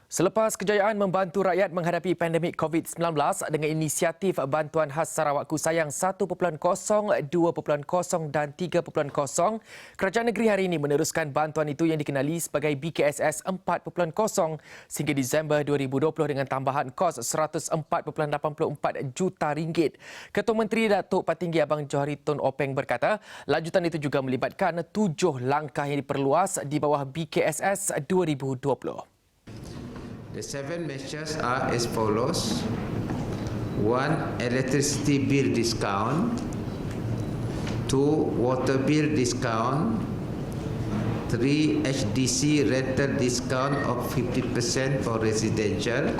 Selepas kejayaan membantu rakyat menghadapi pandemik COVID-19 dengan inisiatif Bantuan Khas Sarawak Ku Sayang 1.0, 2.0 dan 3.0, Kerajaan Negeri hari ini meneruskan bantuan itu yang dikenali sebagai BKSS 4.0 sehingga Disember 2020 dengan tambahan kos RM100.84 juta. Ketua Menteri Datuk Patinggi Abang Johari Tun Openg berkata, lanjutan itu juga melibatkan 7 langkah yang diperluas di bawah BKSS 2020. The 7 measures are as follows. 1. Electricity bill discount. 2. Water bill discount. 3. HDC rental discount of 50% for residential.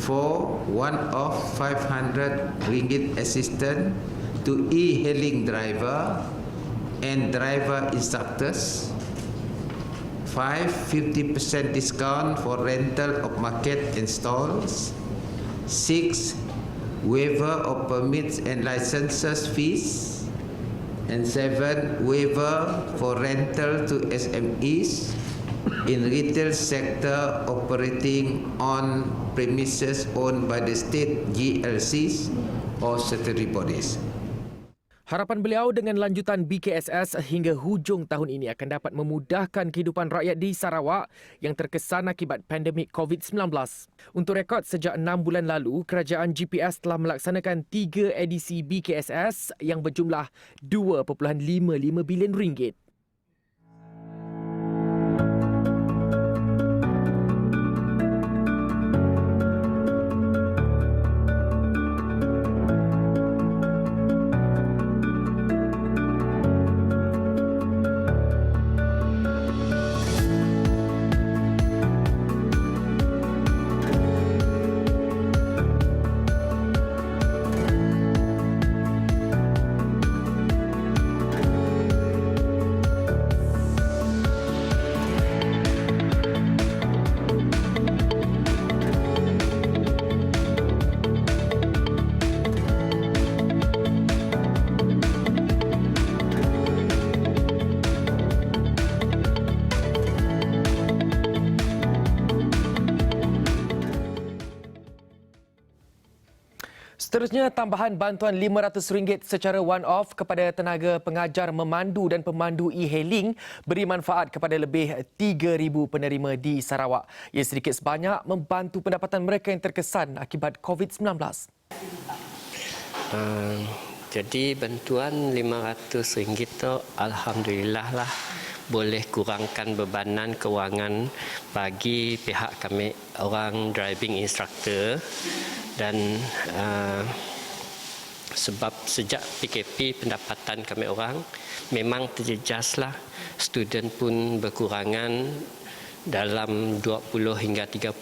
4. One-off RM500 assistance to e-hailing driver and driver instructors. 5. 50% discount for rental of market and stalls. 6. Waiver of permits and licenses fees. And 7. Waiver for rental to SMEs in retail sector operating on premises owned by the state GLCs or statutory bodies. Harapan beliau dengan lanjutan BKSS hingga hujung tahun ini akan dapat memudahkan kehidupan rakyat di Sarawak yang terkesan akibat pandemik COVID-19. Untuk rekod, sejak 6 bulan lalu, Kerajaan GPS telah melaksanakan 3 edisi BKSS yang berjumlah RM2.55 bilion. Seterusnya, tambahan bantuan RM500 secara one-off kepada tenaga pengajar memandu dan pemandu e-hailing beri manfaat kepada lebih 3,000 penerima di Sarawak. Ia sedikit sebanyak membantu pendapatan mereka yang terkesan akibat COVID-19. Jadi bantuan RM500 tu alhamdulillah lah boleh kurangkan bebanan kewangan bagi pihak kami orang driving instructor. Dan sebab sejak PKP pendapatan kami orang memang terjejaslah, student pun berkurangan dalam 20 hingga 30%.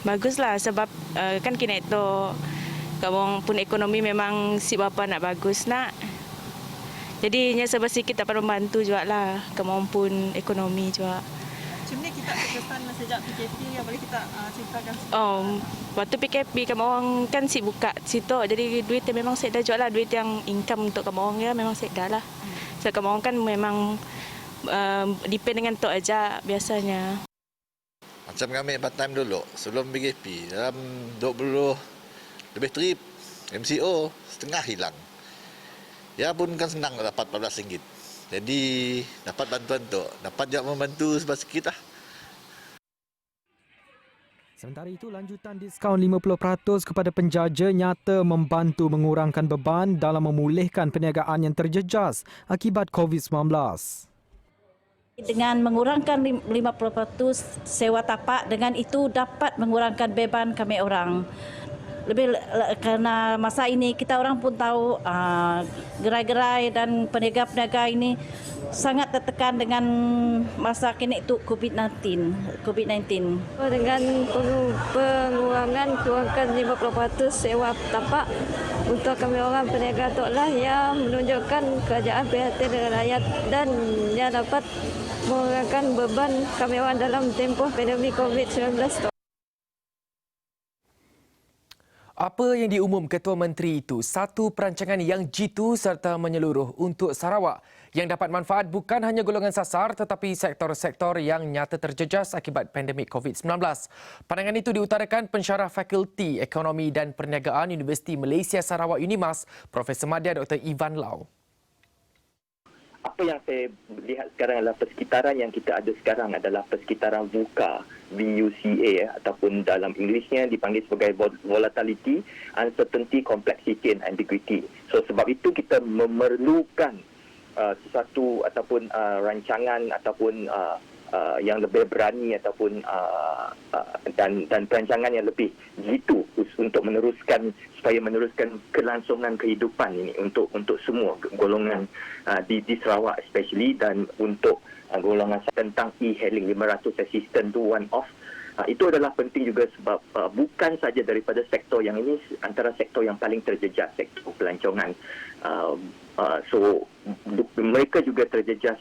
Baguslah sebab kan kini itu kamu pun ekonomi memang si bapa nak bagus nak. Jadi nya sebab sikit dapat membantu juga lah kamu pun ekonomi juga. Macam ni kita terkesan sejak PKP yang boleh kita ceritakan. Waktu PKP kamu orang kan si buka situ, jadi duit yang memang saya dah jual lah, duit yang income untuk kamu orang ya memang saya dah lah. So kamu orang kan memang depend dengan tu aja biasanya. Macam kami part time dulu sebelum PKP dalam 20 lebih trip MCO setengah hilang. Ya pun kan senang dapat RM14. Jadi dapat bantuan tu, dapat juga membantu sebab sikit lah. Sementara itu, lanjutan diskaun 50% kepada penjaja nyata membantu mengurangkan beban dalam memulihkan perniagaan yang terjejas akibat COVID-19. Dengan mengurangkan 50% sewa tapak, dengan itu dapat mengurangkan beban kami orang. Lebih kerana masa ini kita orang pun tahu gerai-gerai dan peniaga-peniaga ini sangat tertekan dengan masa kini itu COVID-19. Dengan pengurangan kurangkan 50% sewa tapak untuk kami orang peniaga tu lah yang menunjukkan kerajaan prihatin dengan rakyat dan yang dapat mengurangkan beban kami orang dalam tempoh pandemik COVID-19 tu. Apa yang diumum Ketua Menteri itu satu perancangan yang jitu serta menyeluruh untuk Sarawak yang dapat manfaat bukan hanya golongan sasar tetapi sektor-sektor yang nyata terjejas akibat pandemik COVID-19. Pandangan itu diutarakan pensyarah Fakulti Ekonomi dan Perniagaan Universiti Malaysia Sarawak UNIMAS, Profesor Madya Dr. Ivan Lau. Apa yang saya lihat sekarang adalah persekitaran yang kita ada sekarang adalah persekitaran VUCA, VUCA ataupun dalam Inggerisnya dipanggil sebagai volatility, uncertainty, complexity and ambiguity. So sebab itu kita memerlukan sesuatu ataupun rancangan ataupun yang lebih berani ataupun dan perancangan yang lebih jitu untuk meneruskan supaya meneruskan kelangsungan kehidupan ini untuk semua golongan di Sarawak especially, dan untuk golongan tentang e-hailing 500 assistant to one off. Itu adalah penting juga sebab bukan saja daripada sektor yang ini, antara sektor yang paling terjejas, sektor pelancongan. So mereka juga terjejas.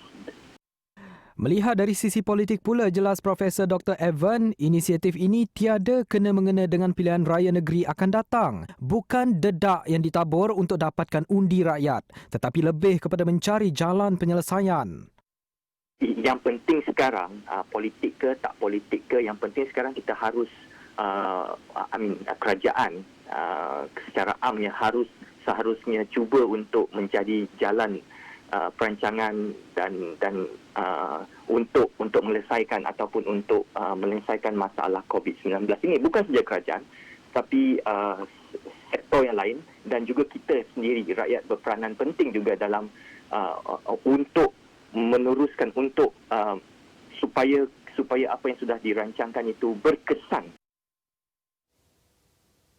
Melihat dari sisi politik pula, jelas Profesor Dr. Evan, inisiatif ini tiada kena-mengena dengan pilihan raya negeri akan datang. Bukan dedak yang ditabur untuk dapatkan undi rakyat, tetapi lebih kepada mencari jalan penyelesaian. Yang penting sekarang, politik ke tak politik ke, yang penting sekarang kita harus, kerajaan secara amnya seharusnya cuba untuk menjadi jalan perancangan dan untuk menyelesaikan ataupun untuk menyelesaikan masalah COVID-19 ini. Bukan saja kerajaan, tapi sektor yang lain dan juga kita sendiri, rakyat berperanan penting juga dalam untuk meneruskan, untuk supaya apa yang sudah dirancangkan itu berkesan.